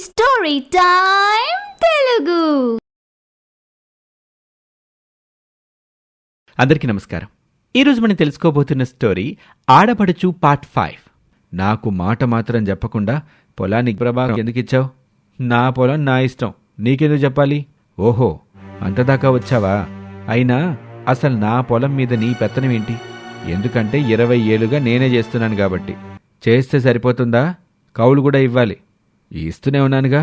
Story time Telugu. అందరికీ నమస్కారం. ఈరోజు మనం తెలుసుకోబోతున్న స్టోరీ ఆడపడుచు పార్ట్ 5. నాకు మాట మాత్రం చెప్పకుండా పొలానికి ప్రభావం ఎందుకు ఇచ్చావు? నా పొలం నా ఇష్టం, నీకెందుకు చెప్పాలి? ఓహో, అంతదాకా వచ్చావా? అయినా అసలు నా పొలం మీద నీ పెత్తనం ఏంటి? ఎందుకంటే 20 ఏళ్లుగా నేనే చేస్తున్నాను కాబట్టి. చేస్తే సరిపోతుందా? కౌలు కూడా ఇవ్వాలి. ఇస్తూనే ఉన్నానుగా.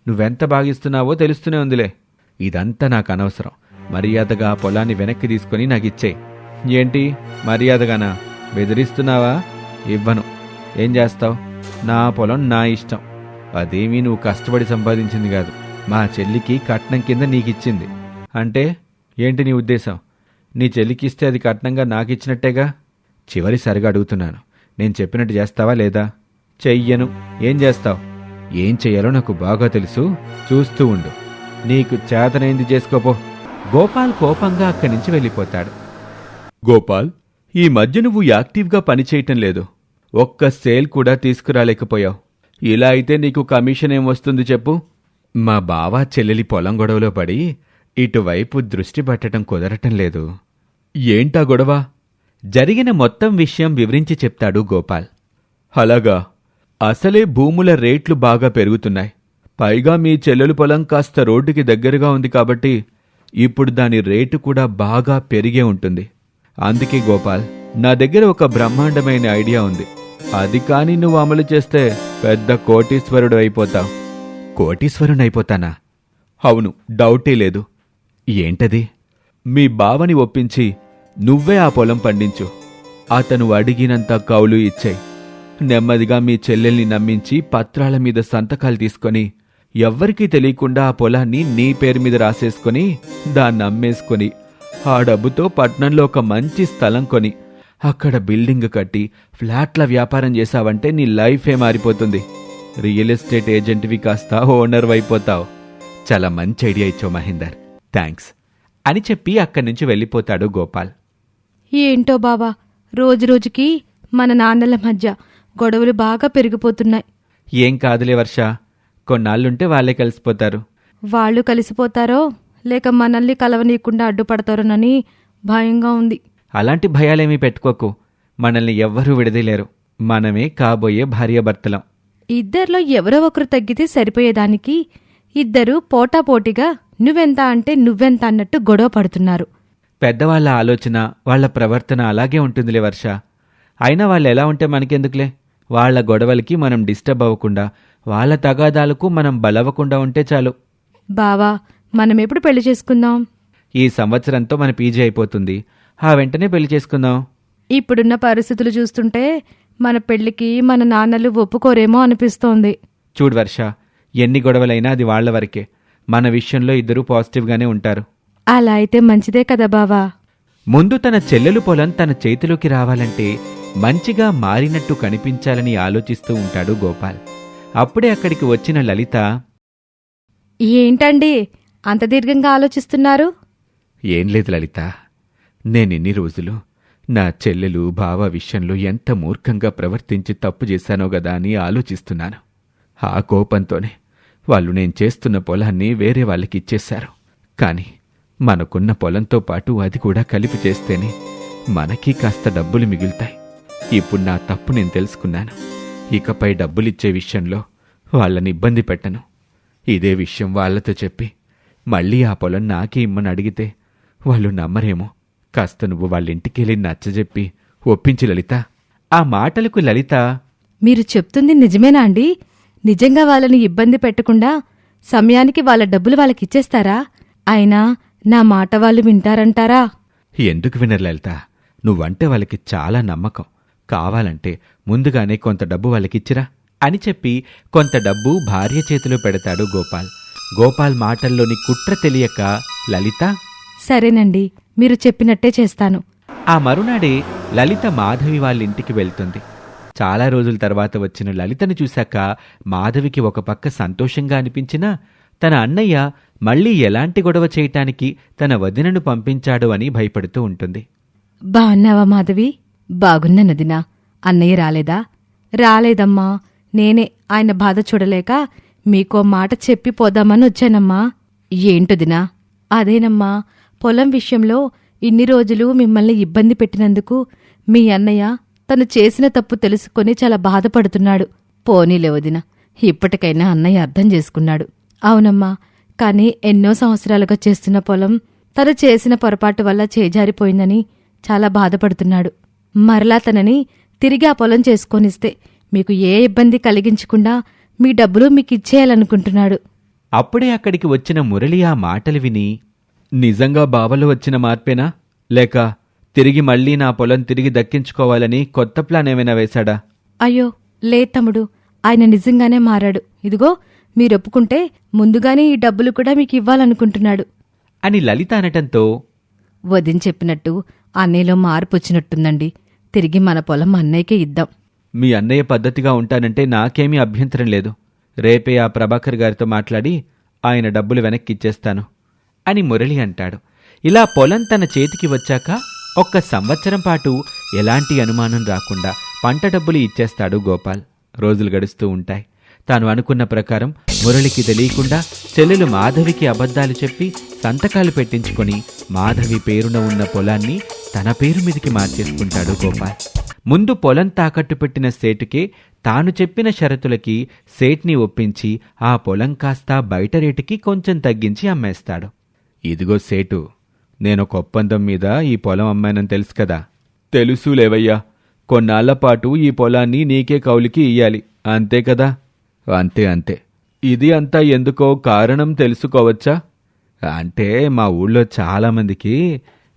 నువ్వెంత బాగిస్తున్నావో తెలుస్తూనే ఉందిలే. ఇదంతా నాకు అనవసరం. మర్యాదగా పొలాన్ని వెనక్కి తీసుకుని నాకిచ్చే. ఏంటి మర్యాదగానా? బెదిరిస్తున్నావా? ఇవ్వను. ఏం చేస్తావు? నా పొలం నా ఇష్టం. అదేమీ నువ్వు కష్టపడి సంపాదించింది కాదు. మా చెల్లికి కట్నం కింద నీకిచ్చింది. అంటే ఏంటి నీ ఉద్దేశం? నీ చెల్లికిస్తే అది కట్నంగా నాకిచ్చినట్టేగా. చివరిసారిగా అడుగుతున్నాను, నేను చెప్పినట్టు చేస్తావా లేదా? చెయ్యను. ఏం చేస్తావు? ఏం చెయ్యాలో నాకు బాగా తెలుసు, చూస్తూ ఉండు. నీకు చేతనైంది చేసుకోపో. గోపాల్ కోపంగా అక్కడి నుంచి వెళ్ళిపోతాడు. గోపాల్, ఈ మధ్య నువ్వు యాక్టివ్గా పనిచేయటం లేదు. ఒక్క సేల్ కూడా తీసుకురాలేకపోయావు. ఇలా అయితే నీకు కమిషన్ ఏం వస్తుంది చెప్పు? మా బావ చెల్లెలి పొలం గొడవలో పడి ఇటువైపు దృష్టి పెట్టడం కుదరటం లేదు. ఏంటా గొడవ? జరిగిన మొత్తం విషయం వివరించి చెప్తాడు గోపాల్. అలాగా? అసలే భూముల రేట్లు బాగా పెరుగుతున్నాయి. పైగా మీ చెల్లెలు పొలం కాస్త రోడ్డుకి దగ్గరగా ఉంది కాబట్టి ఇప్పుడు దాని రేటు కూడా బాగా పెరిగే ఉంటుంది. అందుకే గోపాల్, నా దగ్గర ఒక బ్రహ్మాండమైన ఐడియా ఉంది. అది కాని నువ్వు అమలు చేస్తే పెద్ద కోటీశ్వరుడు అయిపోతావు. కోటీశ్వరునైపోతానా? అవును, డౌటే లేదు. ఏంటది? మీ బావని ఒప్పించి నువ్వే ఆ పొలం పండించు. అతను అడిగినంత కౌలు ఇచ్చేయి. నెమ్మదిగా మీ చెల్లెల్ని నమ్మించి పత్రాల మీద సంతకాలు తీసుకొని ఎవ్వరికీ తెలియకుండా ఆ పొలాన్ని నీ పేరు మీద రాసేసుకొని దాన్ని అమ్మేసుకొని ఆ డబ్బుతో పట్నంలో ఒక మంచి స్థలం కొని అక్కడ బిల్డింగ్ కట్టి ఫ్లాట్ల వ్యాపారం చేశావంటే నీ లైఫే మారిపోతుంది. రియల్ ఎస్టేట్ ఏజెంట్వి కాస్త ఓనర్ అయిపోతావు. చాలా మంచి ఐడియా ఇచ్చావు మహేందర్, థ్యాంక్స్ అని చెప్పి అక్కడి నుంచి వెళ్ళిపోతాడు గోపాల్. ఏంటో బావా, రోజురోజుకి మన నాన్నల మధ్య గొడవలు బాగా పెరిగిపోతున్నాయి. ఏం కాదులే వర్ష, కొన్నాళ్ళుంటే వాళ్ళే కలిసిపోతారు. వాళ్ళు కలిసిపోతారో లేక మనల్ని కలవనీయకుండా అడ్డుపడతారోనని భయంగా ఉంది. అలాంటి భయాలేమీ పెట్టుకోకు. మనల్ని ఎవ్వరూ విడదీలేరు. మనమే కాబోయే భార్యాభర్తలం. ఇద్దరిలో ఎవరో ఒకరు తగ్గితే సరిపోయేదానికి ఇద్దరు పోటాపోటీగా నువ్వెంత అంటే నువ్వెంత అన్నట్టు గొడవ పడుతున్నారు. పెద్దవాళ్ల ఆలోచన, వాళ్ల ప్రవర్తన అలాగే ఉంటుందిలే వర్ష. అయినా వాళ్ళు ఎలా ఉంటే మనకెందుకులే? వాళ్ల గొడవలకి మనం డిస్టర్బ్ అవ్వకుండా, వాళ్ల తగాదాలకు మనం బలవ్వకుండా ఉంటే చాలు. బావా, మనమెప్పుడు పెళ్లి చేసుకుందాం? ఈ సంవత్సరంతో మన పీజీ అయిపోతుంది. ఆ వెంటనే పెళ్లి చేసుకుందాం. ఇప్పుడున్న పరిస్థితులు చూస్తుంటే మన పెళ్లికి మన నాన్నలు ఒప్పుకోరేమో అనిపిస్తోంది. చూడు వర్ష, ఎన్ని గొడవలైనా అది వాళ్ల వరకే. మన విషయంలో ఇద్దరూ పాజిటివ్గానే ఉంటారు. అలా అయితే మంచిదే కదా బావా. ముందు తన చెల్లెలు పొలం తన చేతిలోకి రావాలంటే మంచిగా మారినట్టు కనిపించాలని ఆలోచిస్తూ ఉంటాడు గోపాల్. అప్పుడే అక్కడికి వచ్చిన లలిత, ఏంటండి అంత దీర్ఘంగా ఆలోచిస్తున్నారు? ఏం లేదు లలిత, నేనిన్ని రోజులు నా చెల్లెలు బావ విషయంలో ఎంత మూర్ఖంగా ప్రవర్తించి తప్పు చేశానో గదా అని ఆలోచిస్తున్నాను. ఆ కోపంతోనే వాళ్ళు నేను చేస్తున్న పొలాన్ని వేరే వాళ్ళకిచ్చేశారు. కాని మనకున్న పొలంతో పాటు అది కూడా కలిపి చేస్తేనే మనకి కాస్త డబ్బులు మిగులుతాయి. ఇప్పుడు నా తప్పు నేను తెలుసుకున్నాను. ఇకపై డబ్బులిచ్చే విషయంలో వాళ్ళని ఇబ్బంది పెట్టను. ఇదే విషయం వాళ్లతో చెప్పి మళ్ళీ ఆ పొలం నాకే ఇమ్మని అడిగితే వాళ్ళు నమ్మరేమో. కాస్త నువ్వు వాళ్ళింటికెళ్ళి నచ్చజెప్పి ఒప్పించి లలిత. ఆ మాటలకు లలిత, మీరు చెప్తుంది నిజమేనా అండి? నిజంగా వాళ్ళని ఇబ్బంది పెట్టకుండా సమయానికి వాళ్ళ డబ్బులు వాళ్ళకిచ్చేస్తారా? అయినా నా మాట వాళ్ళు వింటారంటారా? ఎందుకు వినరు లలిత? నువ్వంటే వాళ్ళకి చాలా నమ్మకం. కావాలంటే ముందుగానే కొంత డబ్బు వాళ్ళకిచ్చిరా అని చెప్పి కొంత డబ్బు భార్య చేతిలో పెడతాడు గోపాల్. గోపాల్ మాటల్లోని కుట్ర తెలియక లలిత, సరేనండి, మీరు చెప్పినట్టే చేస్తాను. ఆ మరునాడే లలిత మాధవి వాళ్ళింటికి వెళ్తుంది. చాలా రోజుల తర్వాత వచ్చిన లలితను చూశాక మాధవికి ఒక పక్క సంతోషంగా అనిపించినా తన అన్నయ్య మళ్లీ ఎలాంటి గొడవ చేయటానికి తన వదినను పంపించాడు అని భయపడుతూ ఉంటుంది. బాగున్నావా మాధవి? బాగున్నానదినా. అన్నయ్య రాలేదా? రాలేదమ్మా. నేనే ఆయన బాధ చూడలేక మీకో మాట చెప్పి పోదామని వచ్చానమ్మా. ఏంటొదినా? అదేనమ్మా, పొలం విషయంలో ఇన్ని రోజులు మిమ్మల్ని ఇబ్బంది పెట్టినందుకు మీ అన్నయ్య తను చేసిన తప్పు తెలుసుకొని చాలా బాధపడుతున్నాడు. పోనీలే వదినా, ఇప్పటికైనా అన్నయ్య అర్థం చేసుకున్నాడు. అవునమ్మా, కాని ఎన్నో సంవత్సరాలుగా చేస్తున్న పొలం తను చేసిన పొరపాటు వల్ల చేజారిపోయిందని చాలా బాధపడుతున్నాడు. మరలా తనని తిరిగి ఆ పొలం చేసుకొనిస్తే మీకు ఏ ఇబ్బంది కలిగించకుండా మీ డబ్బులు మీకిచ్చేయాలనుకుంటున్నాడు. అప్పుడే అక్కడికి వచ్చిన మురళి ఆ మాటలు విని, నిజంగా బావలో వచ్చిన మార్పేనా, లేక తిరిగి మళ్ళీ నా పొలం తిరిగి దక్కించుకోవాలని కొత్త ప్లాన్ ఏమైనా వేశాడా? అయ్యో లే తమ్ముడు, ఆయన నిజంగానే మారాడు. ఇదిగో మీరొప్పుకుంటే ముందుగానే ఈ డబ్బులు కూడా మీకు ఇవ్వాలనుకుంటున్నాడు అని లలిత అనటంతో, వదిన చెప్పినట్టు అన్నయ్యలో మార్పు వచ్చినట్టుందండి. తిరిగి మన పొలం అన్నయ్యకే ఇద్దాం. మీ అన్నయ్య పద్ధతిగా ఉంటానంటే నాకేమీ అభ్యంతరం లేదు. రేపే ఆ ప్రభాకర్ గారితో మాట్లాడి ఆయన డబ్బులు వెనక్కిచ్చేస్తాను అని మురళి అంటాడు. ఇలా పొలం తన చేతికి వచ్చాక 1 సంవత్సరం పాటు ఎలాంటి అనుమానం రాకుండా పంట డబ్బులు ఇచ్చేస్తాడు గోపాల్. రోజులు గడుస్తూ ఉంటాయి. తాను అనుకున్న ప్రకారం మురళికి తెలియకుండా చెల్లెలు మాధవికి అబద్ధాలు చెప్పి సంతకాలు పెట్టించుకొని మాధవి పేరున ఉన్న పొలాన్ని తన పేరు మీదికి మార్చేసుకుంటాడు గోపాల్. ముందు పొలం తాకట్టు పెట్టిన సేటుకే తాను చెప్పిన షరతులకి సేట్ని ఒప్పించి ఆ పొలం కాస్త బయట రేటుకి కొంచెం తగ్గించి అమ్మేస్తాడు. ఇదిగో సేటు, నేనొక ఒప్పందం మీద ఈ పొలం అమ్మానని తెలుసు కదా? తెలుసు లేవయ్యా. కొన్నాళ్లపాటు ఈ పొలాన్ని నీకే కౌలికి ఇయ్యాలి, అంతే కదా? అంతే అంతే. ఇది అంతా ఎందుకో కారణం తెలుసుకోవచ్చా? అంటే మా ఊళ్ళో చాలామందికి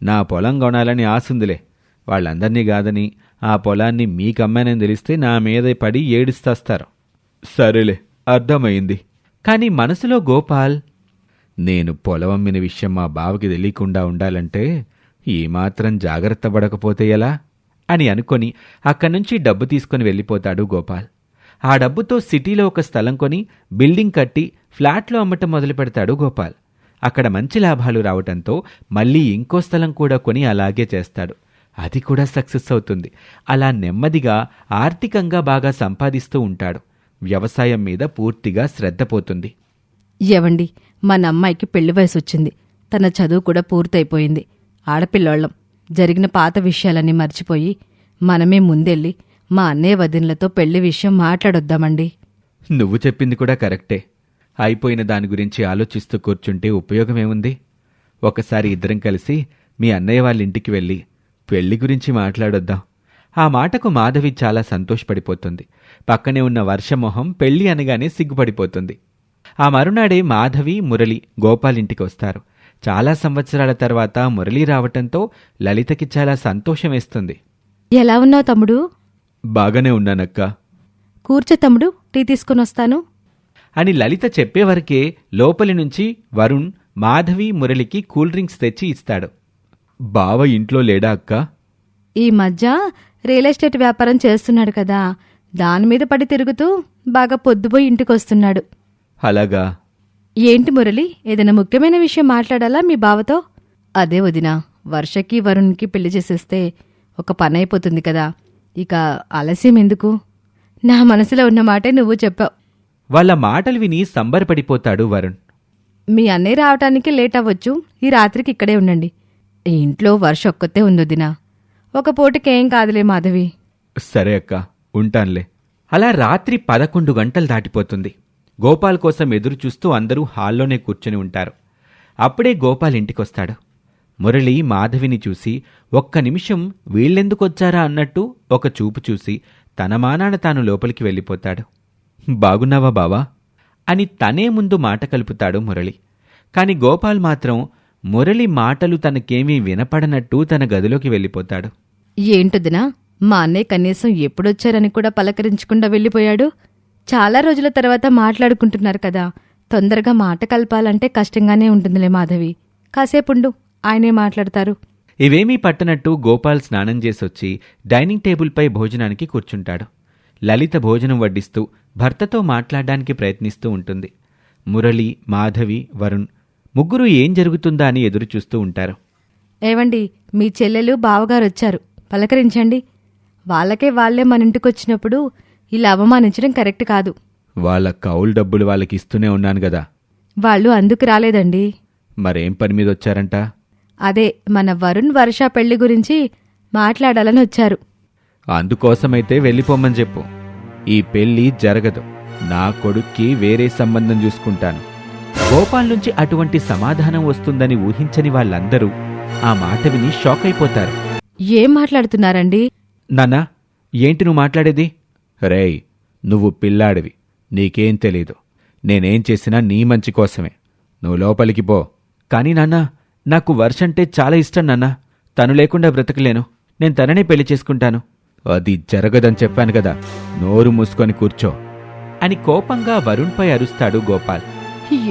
నా పొలం కొనాలని ఆసుందిలే. వాళ్ళందర్నీ కాదని ఆ పొలాన్ని మీకమ్మానని తెలిస్తే నా మీద పడి ఏడుస్తాస్తారు. సరేలే, అర్థమైంది. కాని మనసులో గోపాల్, నేను పొలం అమ్మిన విషయం మా బావకి తెలియకుండా ఉండాలంటే ఈ మాత్రం జాగ్రత్త పడకపోతే ఎలా అని అనుకొని అక్కడ్నుంచి డబ్బు తీసుకుని వెళ్ళిపోతాడు గోపాల్. ఆ డబ్బుతో సిటీలో ఒక స్థలం కొని బిల్డింగ్ కట్టి ఫ్లాట్లో అమ్మటం మొదలు పెడతాడు గోపాల్. అక్కడ మంచి లాభాలు రావటంతో మళ్ళీ ఇంకో స్థలం కూడా కొని అలాగే చేస్తాడు. అది కూడా సక్సెస్ అవుతుంది. అలా నెమ్మదిగా ఆర్థికంగా బాగా సంపాదిస్తూ ఉంటాడు. వ్యవసాయం మీద పూర్తిగా శ్రద్ధ పోతుంది. ఏవండి, మన అమ్మాయికి పెళ్లి వయసు వచ్చింది. తన చదువు కూడా పూర్తయిపోయింది. ఆడపిల్లోళ్ళం. జరిగిన పాత విషయాలన్నీ మర్చిపోయి మనమే ముందెళ్ళి మా అన్నయ్య వదినలతో పెళ్లి విషయం మాట్లాడొద్దామండి. నువ్వు చెప్పింది కూడా కరెక్టే. అయిపోయిన దాని గురించి ఆలోచిస్తూ కూర్చుంటే ఉపయోగమేముంది? ఒకసారి ఇద్దరం కలిసి మీ అన్నయ్య వాళ్ళ ఇంటికి వెళ్ళి పెళ్లి గురించి మాట్లాడొద్దాం. ఆ మాటకు మాధవి చాలా సంతోషపడిపోతుంది. పక్కనే ఉన్న వర్షమొహం పెళ్లి అనగానే సిగ్గుపడిపోతుంది. ఆ మరునాడే మాధవి, మురళి గోపాల్ ఇంటికి వస్తారు. చాలా సంవత్సరాల తర్వాత మురళి రావటంతో లలితకి చాలా సంతోషం వేస్తుంది. ఎలా ఉన్నావు తమ్ముడు? బాగానే ఉన్నానక్కా. కూర్చో తమ్ముడు, టీ తీసుకునొస్తాను అని లలిత చెప్పేవరకే లోపలి నుంచి వరుణ్ మాధవి, మురళికి కూల్ డ్రింక్స్ తెచ్చి ఇస్తాడు. బావ ఇంట్లో లేడా అక్కా? ఈ మధ్య రియల్ ఎస్టేట్ వ్యాపారం చేస్తున్నాడు కదా, దానిమీద పడి తిరుగుతూ బాగా పొద్దుపోయి ఇంటికొస్తున్నాడు. అలాగా? ఏంటి మురళి, ఏదైనా ముఖ్యమైన విషయం మాట్లాడాలా మీ బావతో? అదే వదినా, వర్షకి వరుణ్కి పెళ్లి చేసేస్తే ఒక పని అయిపోతుంది కదా, ఇక ఆలస్యం ఎందుకు? నా మనసులో ఉన్న మాటే నువ్వు చెప్పావు. వాళ్ళ మాటలు విని సంబరపడిపోతాడు వరుణ్. మీ అన్నయ్య రావటానికి లేట్ అవ్వచ్చు, ఈ రాత్రికి ఇక్కడే ఉండండి. ఈ ఇంట్లో వర్ష ఒక్కతే ఉందొదినా, ఒక పూటకేం కాదులే మాధవి. సరే అక్క, ఉంటాన్లే. అలా రాత్రి 11 గంటలు దాటిపోతుంది. గోపాల్ కోసం ఎదురుచూస్తూ అందరూ హాల్లోనే కూర్చుని ఉంటారు. అప్పుడే గోపాల్ ఇంటికొస్తాడు. మురళి మాధవిని చూసి ఒక్క నిమిషం వీళ్ళెందుకొచ్చారా అన్నట్టు ఒక చూపు చూసి తన మానాన తాను లోపలికి వెళ్ళిపోతాడు. బాగున్నావా బావా అని తనే ముందు మాట కలుపుతాడు మురళి. కాని గోపాల్ మాత్రం మురళి మాటలు తనకేమీ వినపడనట్టు తన గదిలోకి వెళ్ళిపోతాడు. ఏంటొదినా, మా అన్నయ్య కనీసం ఎప్పుడొచ్చారని కూడా పలకరించకుండా వెళ్ళిపోయాడు. చాలా రోజుల తర్వాత మాట్లాడుకుంటున్నారు కదా, తొందరగా మాట కలపాలంటే కష్టంగానే ఉంటుందిలే మాధవి. కాసేపుండు, ఆయనే మాట్లాడతారు. ఇవేమీ పట్టనట్టు గోపాల్ స్నానం చేసొచ్చి డైనింగ్ టేబుల్పై భోజనానికి కూర్చుంటాడు. లలిత భోజనం వడ్డిస్తూ భర్తతో మాట్లాడడానికి ప్రయత్నిస్తూ ఉంటుంది. మురళి, మాధవి, వరుణ్ ముగ్గురు ఏం జరుగుతుందా అని ఎదురుచూస్తూ ఉంటారు. ఏవండి, మీ చెల్లెలు బావగారొచ్చారు, పలకరించండి. వాళ్ళకే వాళ్లే మన ఇంటికొచ్చినప్పుడు ఇలా అవమానించడం కరెక్ట్ కాదు. వాళ్ళ కౌలు డబ్బులు వాళ్ళకి ఇస్తూనే ఉన్నాను గదా. వాళ్ళు అందుకు రాలేదండి. మరేం పని మీద వచ్చారంట? అదే మన వరుణ్ వర్ష పెళ్లి గురించి మాట్లాడాలని వచ్చారు. అందుకోసమైతే వెళ్ళిపోమ్మని చెప్పు. ఈ పెళ్లి జరగదు. నా కొడుక్కి వేరే సంబంధం చూసుకుంటాను. గోపాల్ నుంచి అటువంటి సమాధానం వస్తుందని ఊహించని వాళ్ళందరూ ఆ మాట విని షాక్ అయిపోతారు. ఏం మాట్లాడుతున్నారండి? నాన్నా, ఏంటి నువ్వు మాట్లాడేది? రేయ్, నువ్వు పిల్లాడివి, నీకేం తెలీదు. నేనేం చేసినా నీ మంచి కోసమే. నువ్వు లోపలికి పో. కానీ నాన్నా, నాకు వర్షంటే చాలా ఇష్టం నాన్నా. తను లేకుండా బ్రతకలేను. నేను తననే పెళ్లి చేసుకుంటాను. అది జరగదని చెప్పాను కదా, నోరు మూసుకొని కూర్చో అని కోపంగా వరుణ్పై అరుస్తాడు గోపాల్.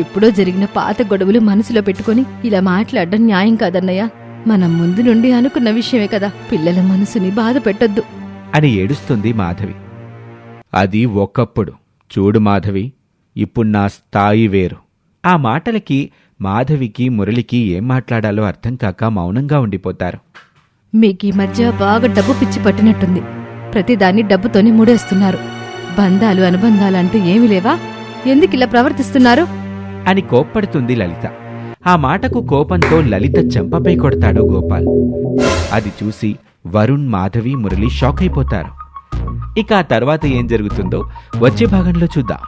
ఎప్పుడో జరిగిన పాత గొడవలు మనసులో పెట్టుకుని ఇలా మాట్లాడడం న్యాయం కాదన్నయ్య. మనం ముందు నుండి అనుకున్న విషయమే కదా, పిల్లల మనసుని బాధ పెట్టొద్దు అని ఏడుస్తుంది మాధవి. అది ఒకప్పుడు. చూడు మాధవి, ఇప్పుడు నా స్థాయి వేరు. ఆ మాటలకి మాధవికి మురళికి ఏం మాట్లాడాలో అర్థం కాక మౌనంగా ఉండిపోతారు. మీకీ మధ్య బాగా డబ్బు పిచ్చి పట్టినట్టుంది. ప్రతిదాన్ని డబ్బుతోనే ముడేస్తున్నారు. బంధాలు అనుబంధాలు అంటూ ఏమీ లేవా? ఎందుకిలా ప్రవర్తిస్తున్నారు అని కోప్పడుతుంది లలిత. ఆ మాటకు కోపంతో లలిత చెంపపై కొడతాడు గోపాల్. అది చూసి వరుణ్, మాధవి, మురళి షాక్ అయిపోతారు. ఇక ఆ తర్వాత ఏం జరుగుతుందో వచ్చే భాగంలో చూద్దాం.